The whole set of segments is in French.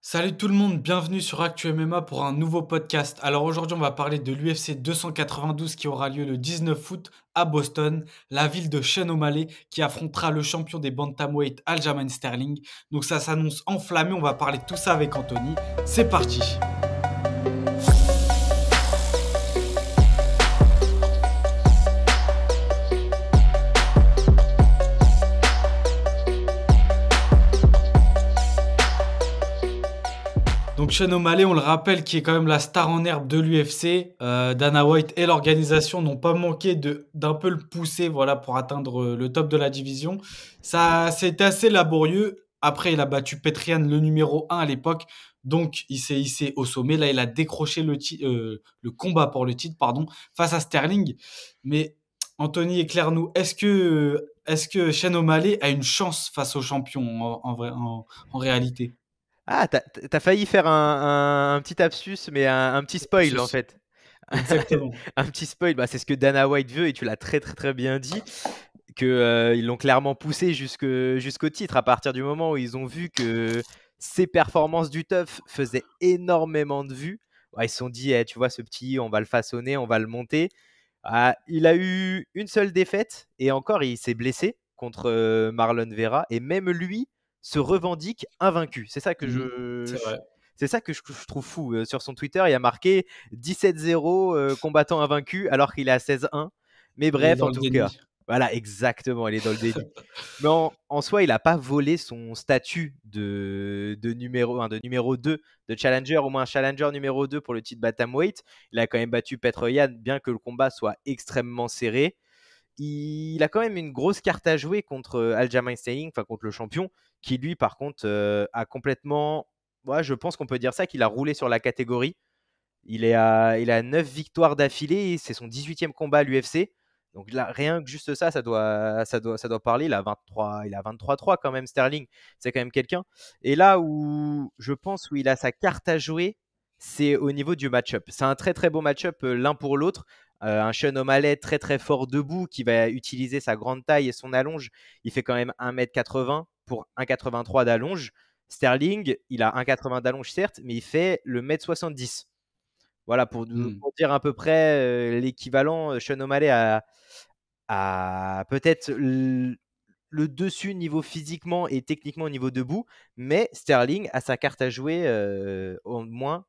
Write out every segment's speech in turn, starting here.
Salut tout le monde, bienvenue sur Actu MMA pour un nouveau podcast. Alors aujourd'hui, on va parler de l'UFC 292 qui aura lieu le 19 août à Boston, la ville de Sean O'Malley qui affrontera le champion des bantamweight Aljamain Sterling. Donc ça s'annonce enflammé, on va parler de tout ça avec Anthony. C'est parti. Donc Sean O'Malley, on le rappelle, qui est quand même la star en herbe de l'UFC. Dana White et l'organisation n'ont pas manqué d'un peu le pousser, voilà, pour atteindre le top de la division. Ça, c'était assez laborieux. Après, il a battu Petrian, le numéro un à l'époque. Donc, il s'est hissé au sommet. Là, il a décroché le combat pour le titre, pardon, face à Sterling. Mais Anthony, éclaire-nous. Est-ce que Sean O'Malley a une chance face au champion en réalité? Ah, t'as failli faire un petit lapsus, mais un petit spoil en Lapsus. fait. Exactement. Un petit spoil, bah, c'est ce que Dana White veut et tu l'as très très très bien dit, que ils l'ont clairement poussé jusqu'au titre à partir du moment où ils ont vu que ses performances du tough faisaient énormément de vues. Ouais, ils se sont dit, eh, tu vois, ce petit, on va le façonner, on va le monter. Ah, il a eu une seule défaite et encore, il s'est blessé contre Marlon Vera et même lui se revendique invaincu. C'est ça que Mmh. C'est vrai. c'est ça que je trouve fou. Sur son Twitter, il y a marqué 17-0 combattant invaincu alors qu'il est à 16-1. Mais Il est bref, dans en le tout cas, déni. voilà, exactement, il est dans le déni. Mais en soi, il n'a pas volé son statut de numéro 1, de numéro 2, de challenger, au moins challenger numéro 2 pour le titre Bantamweight. Il a quand même battu Petr Yan, bien que le combat soit extrêmement serré. Il a quand même une grosse carte à jouer contre Aljamain Sterling, enfin contre le champion, qui lui, par contre, a complètement. Ouais, je pense qu'on peut dire ça, qu'il a roulé sur la catégorie. Il a 9 victoires d'affilée, c'est son 18e combat à l'UFC. Donc là, rien que juste ça, ça doit parler. Il a 23-3 quand même, Sterling. C'est quand même quelqu'un. Et là où je pense où il a sa carte à jouer, c'est au niveau du match-up. C'est un très très beau match-up l'un pour l'autre. Un Sean O'Malley très très fort debout qui va utiliser sa grande taille et son allonge. Il fait quand même 1m80 pour 1m83 d'allonge. Sterling, il a 1m80 d'allonge certes, mais il fait le 1m70. Voilà, Mmh. pour dire à peu près l'équivalent, Sean O'Malley a peut-être le dessus niveau physiquement et techniquement au niveau debout, mais Sterling a sa carte à jouer au moins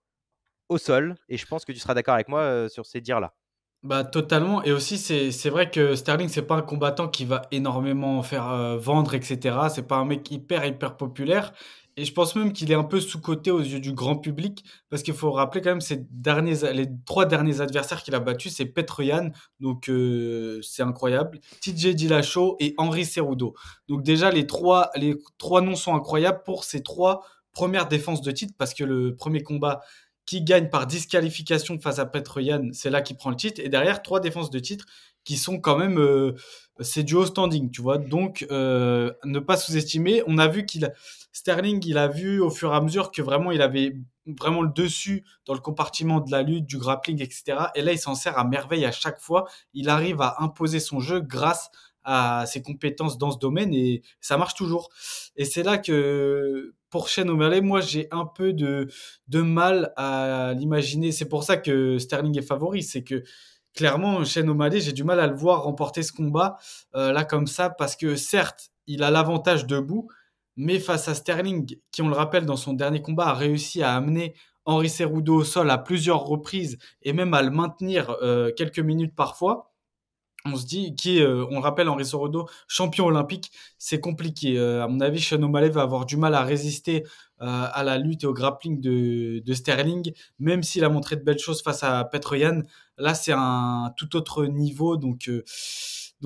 au sol, et je pense que tu seras d'accord avec moi sur ces dires-là. Bah, totalement et aussi c'est vrai que Sterling, c'est pas un combattant qui va énormément faire, vendre et cetera. C'est pas un mec hyper populaire et je pense même qu'il est un peu sous-coté aux yeux du grand public parce qu'il faut rappeler quand même les 3 derniers adversaires qu'il a battus, c'est Petr Yan, donc c'est incroyable, TJ Dillashaw et Henry Cejudo. Donc déjà les trois noms sont incroyables pour ces 3 premières défenses de titre parce que le premier combat qui gagne par disqualification face à Petr Yan, c'est là qu'il prend le titre. Et derrière, 3 défenses de titre qui sont quand même, c'est du haut standing, tu vois. Donc, ne pas sous-estimer. On a vu Sterling, il a vu au fur et à mesure que vraiment, il avait vraiment le dessus dans le compartiment de la lutte, du grappling, etc. Et là, il s'en sert à merveille à chaque fois. Il arrive à imposer son jeu grâce à ses compétences dans ce domaine et ça marche toujours. Et c'est là que pour Shane O'Malley, moi j'ai un peu de mal à l'imaginer. C'est pour ça que Sterling est favori. C'est que clairement, Shane O'Malley, j'ai du mal à le voir remporter ce combat là comme ça parce que certes, il a l'avantage debout, mais face à Sterling, qui on le rappelle dans son dernier combat a réussi à amener Henry Cejudo au sol à plusieurs reprises et même à le maintenir quelques minutes parfois. On se dit on rappelle Henri Cejudo, champion olympique, c'est compliqué. À mon avis, Sean O'Malley va avoir du mal à résister à la lutte et au grappling de Sterling, même s'il a montré de belles choses face à Petr Yan. Là, c'est un tout autre niveau, donc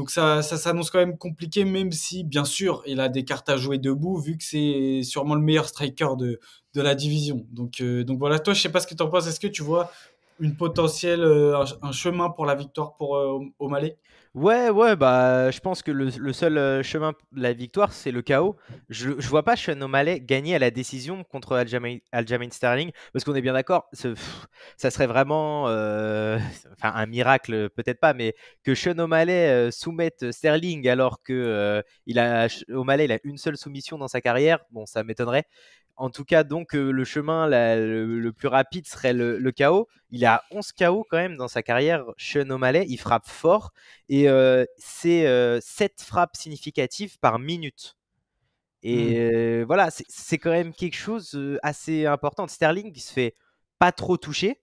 ça s'annonce quand même compliqué, même si, bien sûr, il a des cartes à jouer debout, vu que c'est sûrement le meilleur striker de la division. Donc voilà, toi, je sais pas ce que tu en penses. Est-ce que tu vois un chemin pour la victoire pour O'Malley? Ouais, ouais, bah, je pense que le seul chemin de la victoire, c'est le chaos. Je vois pas Sean O'Malley gagner à la décision contre Aljamain Sterling, parce qu'on est bien d'accord, ça serait vraiment enfin, un miracle, peut-être pas, mais que Sean O'Malley soumette Sterling alors que O'Malley il a une seule soumission dans sa carrière, bon, ça m'étonnerait. En tout cas, donc, le chemin le plus rapide serait le KO. Il est à 11 KO quand même dans sa carrière, Sean O'Malley. Il frappe fort et c'est 7 frappes significatives par minute. Et Hmm. voilà, c'est quand même quelque chose assez important. Sterling, il se fait pas trop toucher.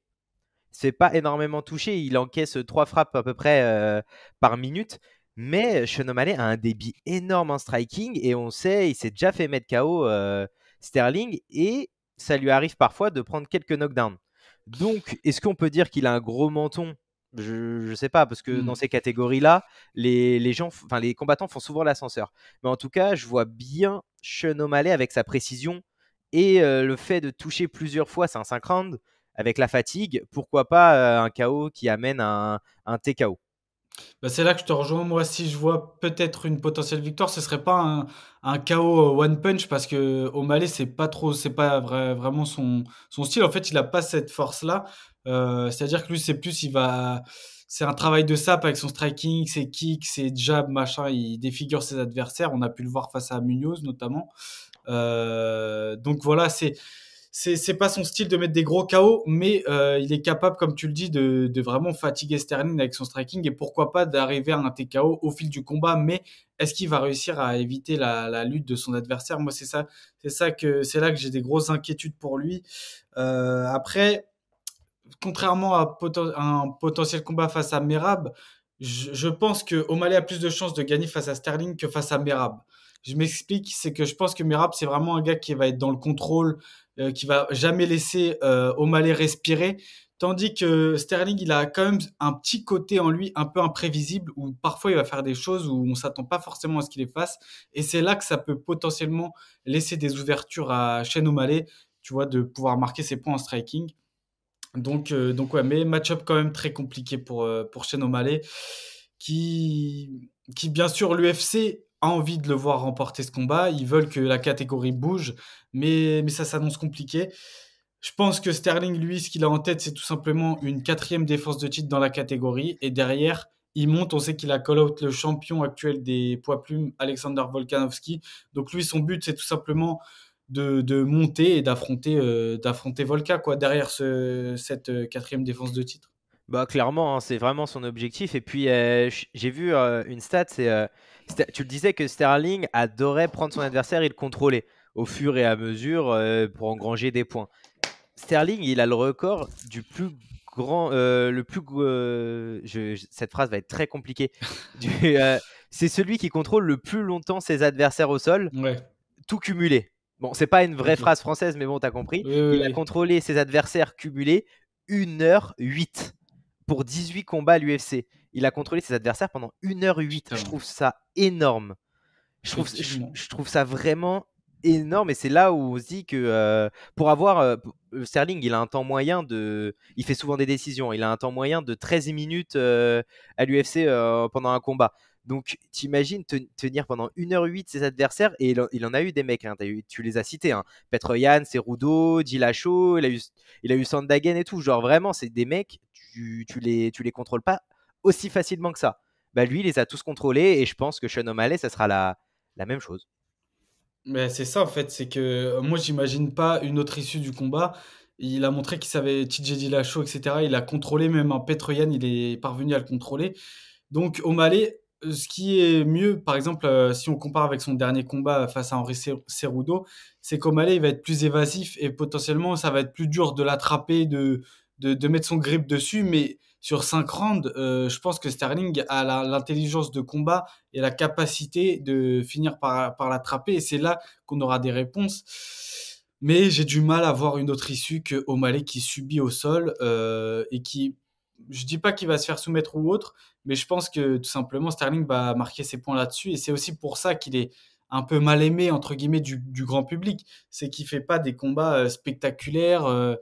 Il se fait pas énormément toucher. Il encaisse 3 frappes à peu près par minute. Mais Sean O'Malley a un débit énorme en striking. Et on sait, il s'est déjà fait mettre KO Sterling. Et ça lui arrive parfois de prendre quelques knockdowns. Donc, est-ce qu'on peut dire qu'il a un gros menton? Je ne sais pas, parce que dans Hmm. ces catégories-là, les combattants font souvent l'ascenseur. Mais en tout cas, je vois bien Sean O'Malley avec sa précision et le fait de toucher plusieurs fois, c'est un 5 rounds, avec la fatigue, pourquoi pas un KO qui amène un TKO. Bah, c'est là que je te rejoins. Moi, si je vois peut-être une potentielle victoire, ce serait pas un KO one punch parce que O'Malley, c'est pas vraiment son style. En fait, il a pas cette force-là. C'est-à-dire que lui, c'est un travail de sape avec son striking, ses kicks, ses jabs, machin. Il défigure ses adversaires. On a pu le voir face à Munoz notamment. Donc voilà, c'est pas son style de mettre des gros KO, mais il est capable, comme tu le dis, de vraiment fatiguer Sterling avec son striking et pourquoi pas d'arriver à un TKO au fil du combat. Mais est-ce qu'il va réussir à éviter la lutte de son adversaire? Moi, c'est là que j'ai des grosses inquiétudes pour lui. Après, contrairement à un potentiel combat face à Merab, je pense que O'Malley a plus de chances de gagner face à Sterling que face à Merab. Je m'explique, c'est que je pense que Merab, c'est vraiment un gars qui va être dans le contrôle, qui va jamais laisser O'Malley respirer. Tandis que Sterling, il a quand même un petit côté en lui un peu imprévisible où parfois il va faire des choses où on s'attend pas forcément à ce qu'il les fasse. Et c'est là que ça peut potentiellement laisser des ouvertures à Shane O'Malley, tu vois, de pouvoir marquer ses points en striking. Donc ouais, mais match-up quand même très compliqué pour Sean O'Malley, qui bien sûr l'UFC a envie de le voir remporter ce combat. Ils veulent que la catégorie bouge, mais ça s'annonce compliqué. Je pense que Sterling, lui, ce qu'il a en tête, c'est tout simplement une quatrième défense de titre dans la catégorie. Et derrière, il monte. On sait qu'il a call-out le champion actuel des poids plumes, Alexander Volkanovski. Donc lui, son but, c'est tout simplement de monter et d'affronter Volka quoi, derrière cette quatrième défense de titre. Bah, clairement, hein, c'est vraiment son objectif. Et puis, j'ai vu une stat, tu le disais que Sterling adorait prendre son adversaire et le contrôler au fur et à mesure pour engranger des points. Sterling, il a le record du plus grand, cette phrase va être très compliquée. C'est celui qui contrôle le plus longtemps ses adversaires au sol, Ouais, tout cumulé. Bon, c'est pas une vraie ok. phrase française, mais bon, t'as compris. Oui, oui, Il a oui. contrôlé ses adversaires cumulés 1h08 pour 18 combats à l'UFC. Il a contrôlé ses adversaires pendant 1h08. Je Putain, trouve ça énorme. effectivement. Je trouve ça vraiment énorme. Et c'est là où on se dit que pour avoir Sterling, il a un temps moyen de. Il fait souvent des décisions. Il a un temps moyen de 13 minutes à l'UFC pendant un combat. Donc, t'imagines tenir pendant 1h08 ses adversaires, et il en a eu des mecs, hein, tu les as cités, hein. Petr Yan, Cerudo, Dillashaw, il a eu Sandhagen et tout. Genre vraiment, c'est des mecs, tu les contrôles pas aussi facilement que ça. Bah lui, il les a tous contrôlés, et je pense que Sean O'Malley, ça sera la même chose. Mais c'est ça en fait, c'est que moi j'imagine pas une autre issue du combat. Il a montré qu'il savait TJ Dillashaw, etc. Il a contrôlé même un Petr Yan, il est parvenu à le contrôler. Donc O'Malley, ce qui est mieux, par exemple, si on compare avec son dernier combat face à Henry Cerudo, c'est qu'O'Malley il va être plus évasif et potentiellement ça va être plus dur de l'attraper, de mettre son grip dessus. Mais sur 5 rounds, je pense que Sterling a l'intelligence de combat et la capacité de finir par l'attraper. Et c'est là qu'on aura des réponses. Mais j'ai du mal à voir une autre issue que O'Malley qui subit au sol et qui, je dis pas qu'il va se faire soumettre ou autre, mais je pense que tout simplement Sterling va marquer ses points là-dessus. Et c'est aussi pour ça qu'il est un peu mal aimé entre guillemets du grand public. C'est qu'il fait pas des combats spectaculaires.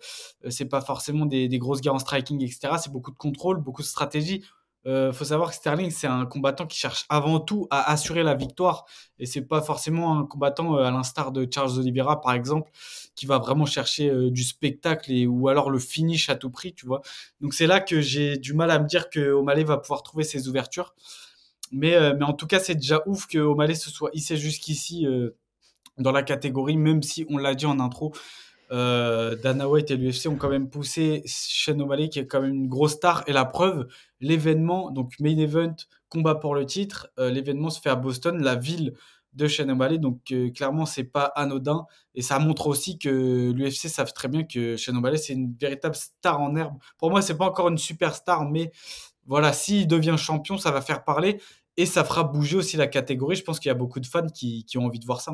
C'est pas forcément des grosses guerres en striking, etc. C'est beaucoup de contrôle, beaucoup de stratégie. Faut savoir que Sterling, c'est un combattant qui cherche avant tout à assurer la victoire. Et c'est pas forcément un combattant à l'instar de Charles Oliveira, par exemple, qui va vraiment chercher du spectacle ou alors le finish à tout prix, tu vois. Donc c'est là que j'ai du mal à me dire que O'Malley va pouvoir trouver ses ouvertures. Mais en tout cas, c'est déjà ouf que O'Malley se soit hissé jusqu'ici dans la catégorie, même si on l'a dit en intro, Dana White et l'UFC ont quand même poussé Sean O'Malley, qui est quand même une grosse star. Et la preuve, l'événement, donc main event, combat pour le titre, l'événement se fait à Boston, la ville de Sean O'Malley. Donc clairement, c'est pas anodin. Et ça montre aussi que l'UFC savent très bien que Sean O'Malley, c'est une véritable star en herbe. Pour moi, c'est pas encore une superstar, mais voilà, s'il devient champion, ça va faire parler. Et ça fera bouger aussi la catégorie. Je pense qu'il y a beaucoup de fans qui ont envie de voir ça.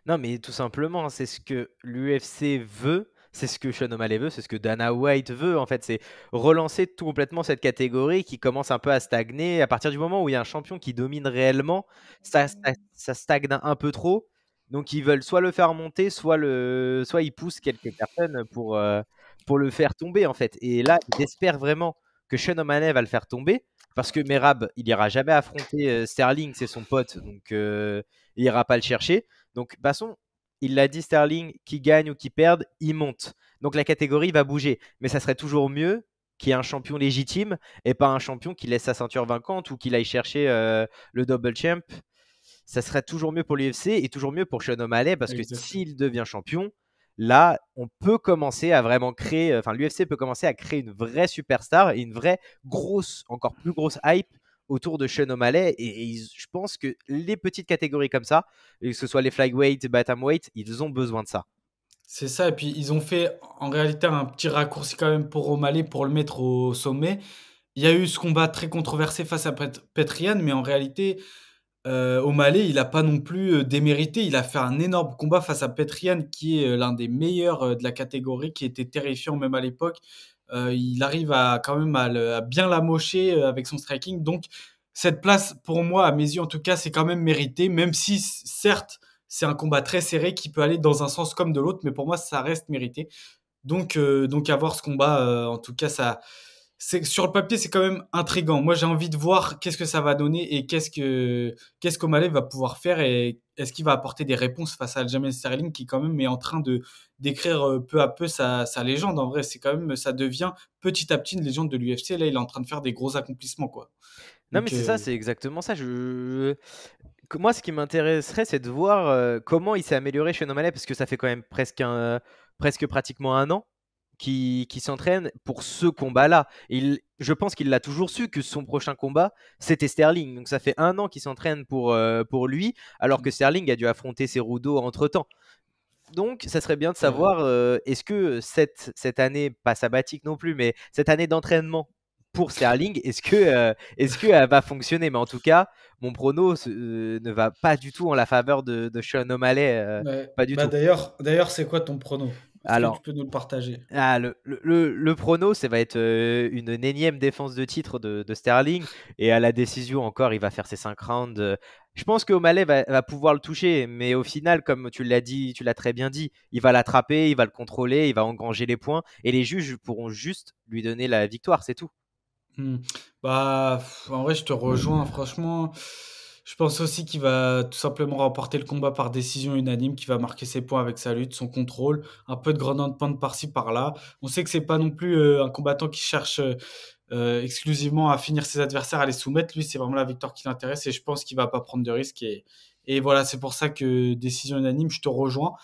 Non, mais tout simplement, c'est ce que l'UFC veut, c'est ce que Sean O'Malley veut, c'est ce que Dana White veut. En fait, c'est relancer tout complètement cette catégorie qui commence un peu à stagner. À partir du moment où il y a un champion qui domine réellement, ça stagne un peu trop. Donc, ils veulent soit le faire monter, soit ils poussent quelques personnes pour le faire tomber, en fait. Et là, ils espèrent vraiment que Sean O'Malley va le faire tomber. Parce que Merab, il ira jamais affronter Sterling, c'est son pote, donc il ira pas le chercher. Donc, de toute façon, il l'a dit, Sterling, qui gagne ou qui perde, il monte. Donc la catégorie va bouger. Mais ça serait toujours mieux qu'il y ait un champion légitime et pas un champion qui laisse sa ceinture vacante ou qu'il aille chercher le double champ. Ça serait toujours mieux pour l'UFC et toujours mieux pour Sean O'Malley parce que Exactement. s'il devient champion, là, on peut commencer à vraiment créer, enfin l'UFC peut commencer à créer une vraie superstar et une vraie grosse, encore plus grosse hype autour de Sean O'Malley. Et je pense que les petites catégories comme ça, que ce soit les flyweight, bantamweight, ils ont besoin de ça. C'est ça, et puis ils ont fait en réalité un petit raccourci quand même pour O'Malley pour le mettre au sommet. Il y a eu ce combat très controversé face à Petrian, mais en réalité, O'Malley, il a pas non plus, démérité. Il a fait un énorme combat face à Petrian qui est, l'un des meilleurs, de la catégorie, qui était terrifiant même à l'époque. Il arrive à quand même à bien l'amocher, avec son striking. Donc cette place, pour moi, à mes yeux en tout cas, c'est quand même mérité, même si certes, c'est un combat très serré qui peut aller dans un sens comme de l'autre, mais pour moi, ça reste mérité. Donc avoir ce combat, en tout cas, ça, c'est sur le papier, c'est quand même intriguant. Moi, j'ai envie de voir qu'est-ce que ça va donner et qu'est-ce qu'O'Malley va pouvoir faire et est-ce qu'il va apporter des réponses face à Aljamain Sterling qui quand même est en train de d'écrire peu à peu sa légende. En vrai, c'est quand même ça devient petit à petit une légende de l'UFC. Là, il est en train de faire des gros accomplissements, quoi. Non, mais Donc c'est ça, c'est exactement ça. Moi, ce qui m'intéresserait, c'est de voir comment il s'est amélioré Sean O'Malley, parce que ça fait quand même presque pratiquement un an qui s'entraîne pour ce combat-là. Je pense qu'il l'a toujours su que son prochain combat, c'était Sterling. Donc ça fait un an qu'il s'entraîne pour lui, alors que Sterling a dû affronter Cerudo entre-temps. Donc, ça serait bien de c'est vrai. savoir, est-ce que cette année, pas sabbatique non plus, mais cette année d'entraînement pour Sterling, est-ce que elle va fonctionner? Mais en tout cas, mon prono ne va pas du tout en la faveur de Sean O'Malley, Ouais. pas du Bah tout. d'ailleurs, c'est quoi ton prono? Est-ce que tu Alors, peux nous le partager? le prono, ça va être une énième défense de titre de Sterling. Et à la décision, encore, il va faire ses 5 rounds. Je pense que O'Malley va pouvoir le toucher. Mais au final, comme tu l'as dit, tu l'as très bien dit, il va l'attraper, il va le contrôler, il va engranger les points. Et les juges pourront juste lui donner la victoire, c'est tout. Mmh. Bah, en vrai, je te rejoins, franchement. Je pense aussi qu'il va tout simplement remporter le combat par décision unanime, qu'il va marquer ses points avec sa lutte, son contrôle, un peu de ground and pound par-ci par-là. On sait que c'est pas non plus, un combattant qui cherche, exclusivement à finir ses adversaires, à les soumettre. Lui, c'est vraiment la victoire qui l'intéresse et je pense qu'il va pas prendre de risques et voilà, c'est pour ça que décision unanime, je te rejoins.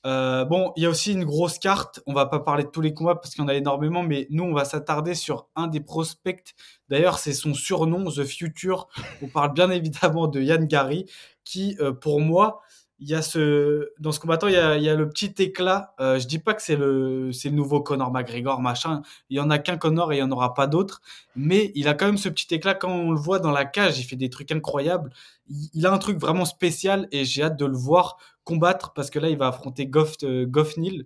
Bon, il y a aussi une grosse carte. On va pas parler de tous les combats parce qu'il y en a énormément, mais nous, on va s'attarder sur un des prospects. D'ailleurs, c'est son surnom, The Future. On parle bien évidemment de Yann Gary, qui, pour moi, il y a dans ce combattant, il y a le petit éclat. Je dis pas que c'est le nouveau Conor McGregor, machin. Il y en a qu'un Conor et il y en aura pas d'autres. Mais il a quand même ce petit éclat quand on le voit dans la cage. Il fait des trucs incroyables. Il a un truc vraiment spécial et j'ai hâte de le voir combattre parce que là, il va affronter Goff Neal,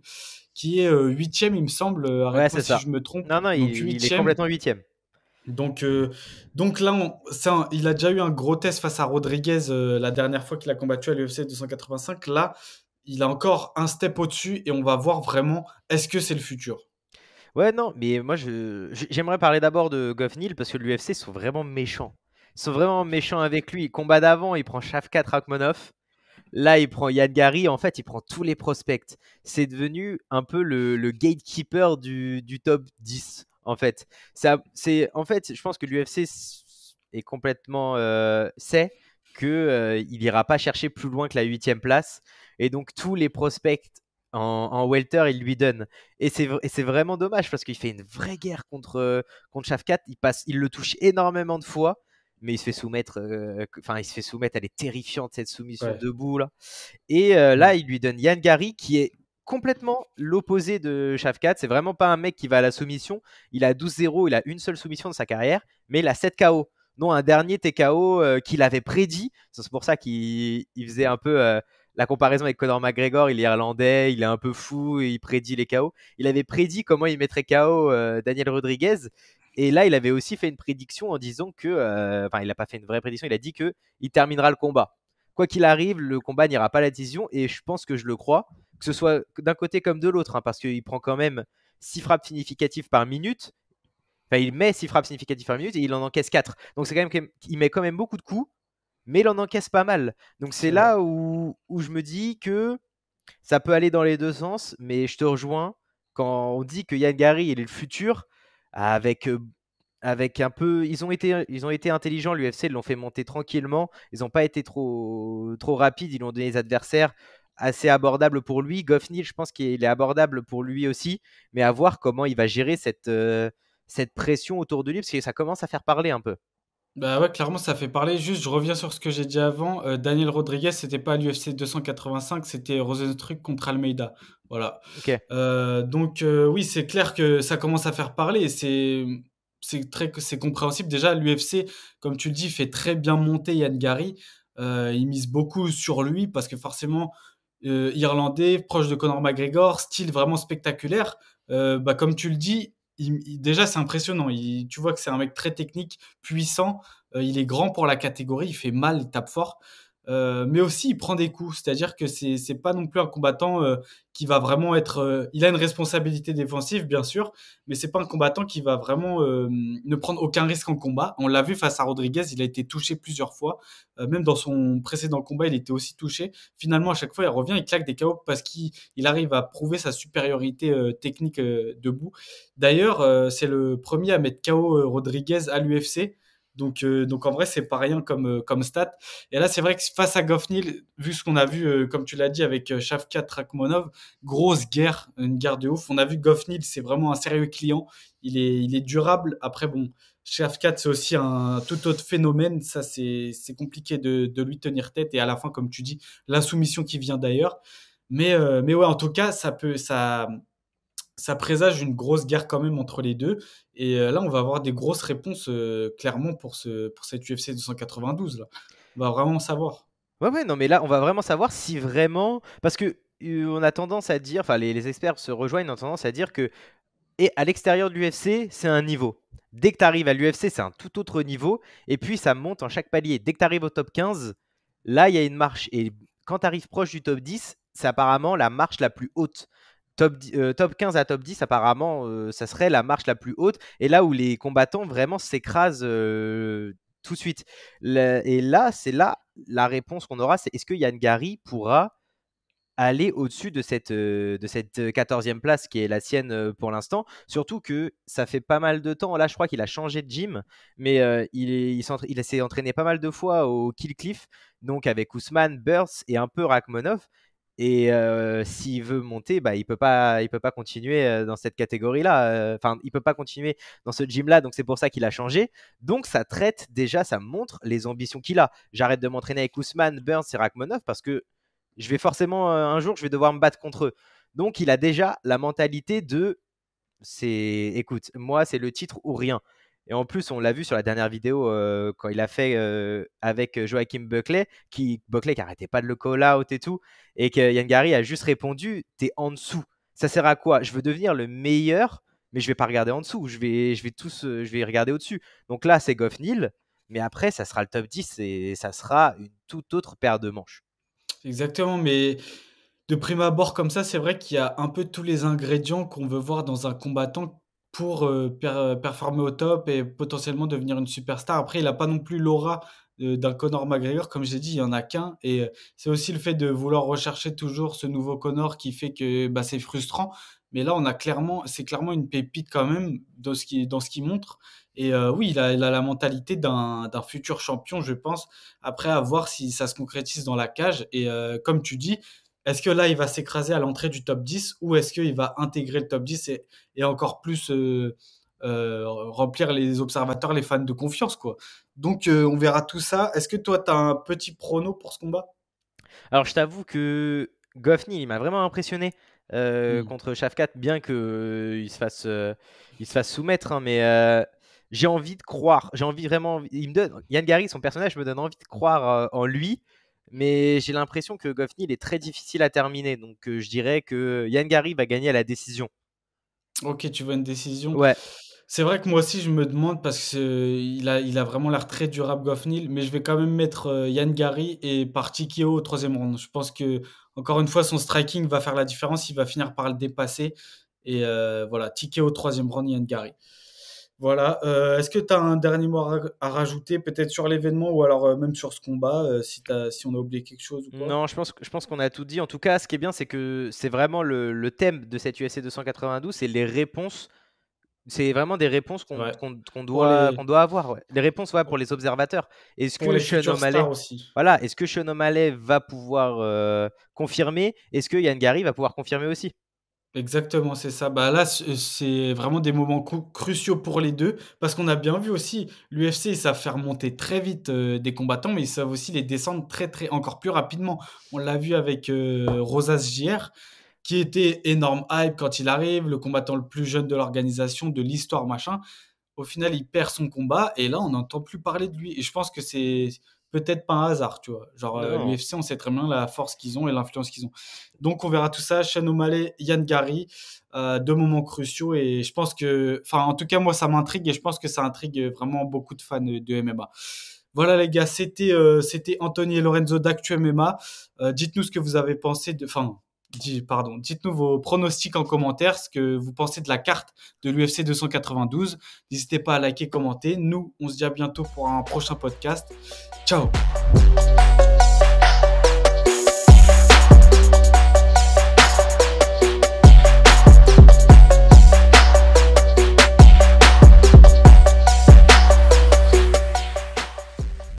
qui est huitième, il me semble. Ouais, Arrête-moi c'est si ça. je me trompe. Non, non, Donc il est huitième. complètement huitième. Donc, donc là, il a déjà eu un gros test face à Rodriguez la dernière fois qu'il a combattu à l'UFC 285. Là, il a encore un step au-dessus et on va voir vraiment est-ce que c'est le futur. Ouais, non, mais moi, j'aimerais parler d'abord de Goff Neal parce que l'UFC sont vraiment méchants. Ils sont vraiment méchants avec lui. Combat d'avant, il prend Shavkat Rakhmonov. Là, il prend Yann Gary. En fait, il prend tous les prospects. C'est devenu un peu le gatekeeper du top 10. En fait, en fait, je pense que l'UFC est complètement sait que il ira pas chercher plus loin que la huitième place. Et donc, tous les prospects en welter, il lui donne. Et c'est vraiment dommage parce qu'il fait une vraie guerre contre Shafkat. Il le touche énormément de fois, mais il se fait soumettre. Enfin, il se fait soumettre. Elle est terrifiante, cette soumission Ouais. debout là. Et là, il lui donne Yann Gary qui est complètement l'opposé de Shafkat. C'est vraiment pas un mec qui va à la soumission. Il a 12-0, il a une seule soumission de sa carrière, mais il a 7 KO. Non, un dernier TKO qu'il avait prédit. C'est pour ça qu'il faisait un peu la comparaison avec Conor McGregor. Il est irlandais, il est un peu fou, et il prédit les KO. Il avait prédit comment il mettrait KO Daniel Rodriguez. Et là, il avait aussi fait une prédiction en disant que, enfin, il n'a pas fait une vraie prédiction, il a dit que il terminera le combat. Quoi qu'il arrive, le combat n'ira pas à la décision, et je pense que je le crois, que ce soit d'un côté comme de l'autre, hein, parce qu'il prend quand même 6 frappes significatives par minute. Enfin, il met 6 frappes significatives par minute et il en encaisse 4. Donc c'est quand même, il met quand même beaucoup de coups, mais il en encaisse pas mal. Donc c'est C'est vrai. là où je me dis que ça peut aller dans les deux sens, mais je te rejoins quand on dit que Yann Gary il est le futur avec avec un peu, ils ont été intelligents. L'UFC ils l'ont fait monter tranquillement. Ils n'ont pas été trop rapides. Ils lui ont donné des adversaires assez abordables pour lui. Goff Neal, je pense qu'il est abordable pour lui aussi, mais à voir comment il va gérer cette pression autour de lui parce que ça commence à faire parler un peu. Bah ouais, clairement, ça fait parler. Juste, je reviens sur ce que j'ai dit avant. Daniel Rodriguez, c'était pas l'UFC 285, c'était Rozenstruik contre Almeida. Voilà. Ok. Donc, oui, c'est clair que ça commence à faire parler. Et c'est compréhensible. Déjà, l'UFC, comme tu le dis, fait très bien monter Yann Gary. Il mise beaucoup sur lui parce que forcément, irlandais, proche de Conor McGregor, style vraiment spectaculaire. Bah, comme tu le dis, déjà, c'est impressionnant. Tu vois que c'est un mec très technique, puissant. Il est grand pour la catégorie, il fait mal, il tape fort. Mais aussi, il prend des coups. C'est-à-dire que c'est pas non plus un combattant qui va vraiment être. Il a une responsabilité défensive, bien sûr, mais c'est pas un combattant qui va vraiment ne prendre aucun risque en combat. On l'a vu face à Rodriguez, il a été touché plusieurs fois. Même dans son précédent combat, il était aussi touché. Finalement, à chaque fois, il revient, il claque des KO parce qu'il arrive à prouver sa supériorité technique debout. D'ailleurs, c'est le premier à mettre KO Rodriguez à l'UFC. Donc en vrai, c'est pas rien comme stat. Et là, c'est vrai que face à Goffnil, vu ce qu'on a vu, comme tu l'as dit, avec Shavkat Rakhmonov, grosse guerre, une guerre de ouf. On a vu Goffnil, c'est vraiment un sérieux client. Il est durable. Après, bon, Shavkat, c'est aussi un tout autre phénomène. Ça, c'est compliqué de lui tenir tête. Et à la fin, comme tu dis, l'insoumission qui vient d'ailleurs. Mais ouais, en tout cas, ça présage une grosse guerre quand même entre les deux. Et là, on va avoir des grosses réponses clairement pour cette UFC 292 là. On va vraiment savoir. Ouais, ouais, non, mais là, on va vraiment savoir si vraiment. Parce que on a tendance à dire, enfin, les experts se rejoignent, on a tendance à dire que et à l'extérieur de l'UFC, c'est un niveau. Dès que tu arrives à l'UFC, c'est un tout autre niveau. Et puis, ça monte en chaque palier. Dès que tu arrives au top 15, là, il y a une marche. Et quand tu arrives proche du top 10, c'est apparemment la marche la plus haute. Top 15 à top 10, apparemment, ça serait la marche la plus haute. Et là où les combattants vraiment s'écrasent tout de suite. Et là, c'est là la réponse qu'on aura, c'est est-ce que Yann Gary pourra aller au-dessus de cette 14e place qui est la sienne pour l'instant. Surtout que ça fait pas mal de temps. Là, je crois qu'il a changé de gym, mais il s'est entraîné pas mal de fois au Kill Cliff, donc avec Ousmane, Burns et un peu Rakhmonov. Et s'il veut monter, bah, il peut pas continuer dans cette catégorie-là. Enfin, il peut pas continuer dans ce gym-là, donc c'est pour ça qu'il a changé. Donc ça traite déjà, ça montre les ambitions qu'il a. J'arrête de m'entraîner avec Ousmane, Burns et Rakhmonov parce que je vais forcément un jour, je vais devoir me battre contre eux. Donc il a déjà la mentalité de écoute, moi c'est le titre ou rien. Et en plus, on l'a vu sur la dernière vidéo quand il a fait avec Joachim Buckley qui arrêtait pas de le call out et tout, et que Yann Gary a juste répondu, t'es en dessous. Ça sert à quoi? Je veux devenir le meilleur, mais je vais pas regarder en dessous. Je vais regarder au-dessus. Donc là, c'est Goff Neal, mais après, ça sera le top 10 et ça sera une toute autre paire de manches. Exactement, mais de prime abord comme ça, c'est vrai qu'il y a un peu tous les ingrédients qu'on veut voir dans un combattant pour performer au top et potentiellement devenir une superstar. Après, il n'a pas non plus l'aura d'un Conor McGregor, comme j'ai dit, il n'y en a qu'un. Et c'est aussi le fait de vouloir rechercher toujours ce nouveau Conor qui fait que bah, c'est frustrant. Mais là, c'est clairement une pépite quand même dans ce qu'il montre. Et oui, il a la mentalité d'un futur champion, je pense. Après, à voir si ça se concrétise dans la cage. Et comme tu dis, Est-ce que là, il va s'écraser à l'entrée du top 10 ou est-ce qu'il va intégrer le top 10 et encore plus remplir les observateurs, les fans de confiance, quoi. Donc, on verra tout ça. Est-ce que toi, tu as un petit prono pour ce combat? Alors, je t'avoue que Goffney, il m'a vraiment impressionné Hmm. contre Shafkat, bien que il se fasse soumettre, hein, mais j'ai envie de croire. J'ai envie vraiment. Yann Gary, son personnage, me donne envie de croire en lui, mais j'ai l'impression que Goffney, il est très difficile à terminer. Donc, je dirais que Yann Gary va gagner à la décision. Ok, tu vois une décision. Ouais. C'est vrai que moi aussi, je me demande parce qu'il a vraiment l'air très durable, Goffnil, mais je vais quand même mettre Yann Gary et par Tikeo au troisième round. Je pense que, encore une fois, son striking va faire la différence. Il va finir par le dépasser. Et voilà, Tikeo au troisième round, Yann Gary. Voilà. Est-ce que tu as un dernier mot à rajouter, peut-être sur l'événement ou alors même sur ce combat, si on a oublié quelque chose ou quoi? Non, je pense qu'on a tout dit. En tout cas, ce qui est bien, c'est que c'est vraiment le thème de cette UFC 292, c'est les réponses. C'est vraiment des réponses Ouais. Pour qu'on les, doit avoir. Ouais. Les réponses, ouais, pour les observateurs. Est-ce pour que les Sean futures stars O'Malley, aussi. voilà, est-ce que Sean O'Malley va pouvoir confirmer? Est-ce que Yann Gary va pouvoir confirmer aussi? Exactement, c'est ça. Bah là, c'est vraiment des moments cruciaux pour les deux, parce qu'on a bien vu aussi, l'UFC, ils savent faire monter très vite des combattants, mais ils savent aussi les descendre très, très, encore plus rapidement. On l'a vu avec Rosas JR, qui était énorme hype quand il arrive, le combattant le plus jeune de l'organisation, de l'histoire, machin. Au final, il perd son combat et là, on n'entend plus parler de lui. Et je pense que c'est peut-être pas un hasard, tu vois. Genre, Non. l'UFC, on sait très bien la force qu'ils ont et l'influence qu'ils ont. Donc, on verra tout ça. Sean O'Malley, Yann Gary, deux moments cruciaux. Et je pense que, enfin, en tout cas, moi, ça m'intrigue et je pense que ça intrigue vraiment beaucoup de fans de MMA. Voilà les gars, c'était Anthony et Lorenzo d'Actu MMA. Dites-nous ce que vous avez pensé de, enfin, pardon, dites-nous vos pronostics en commentaire, ce que vous pensez de la carte de l'UFC 292. N'hésitez pas à liker, commenter. Nous, on se dit à bientôt pour un prochain podcast. Ciao.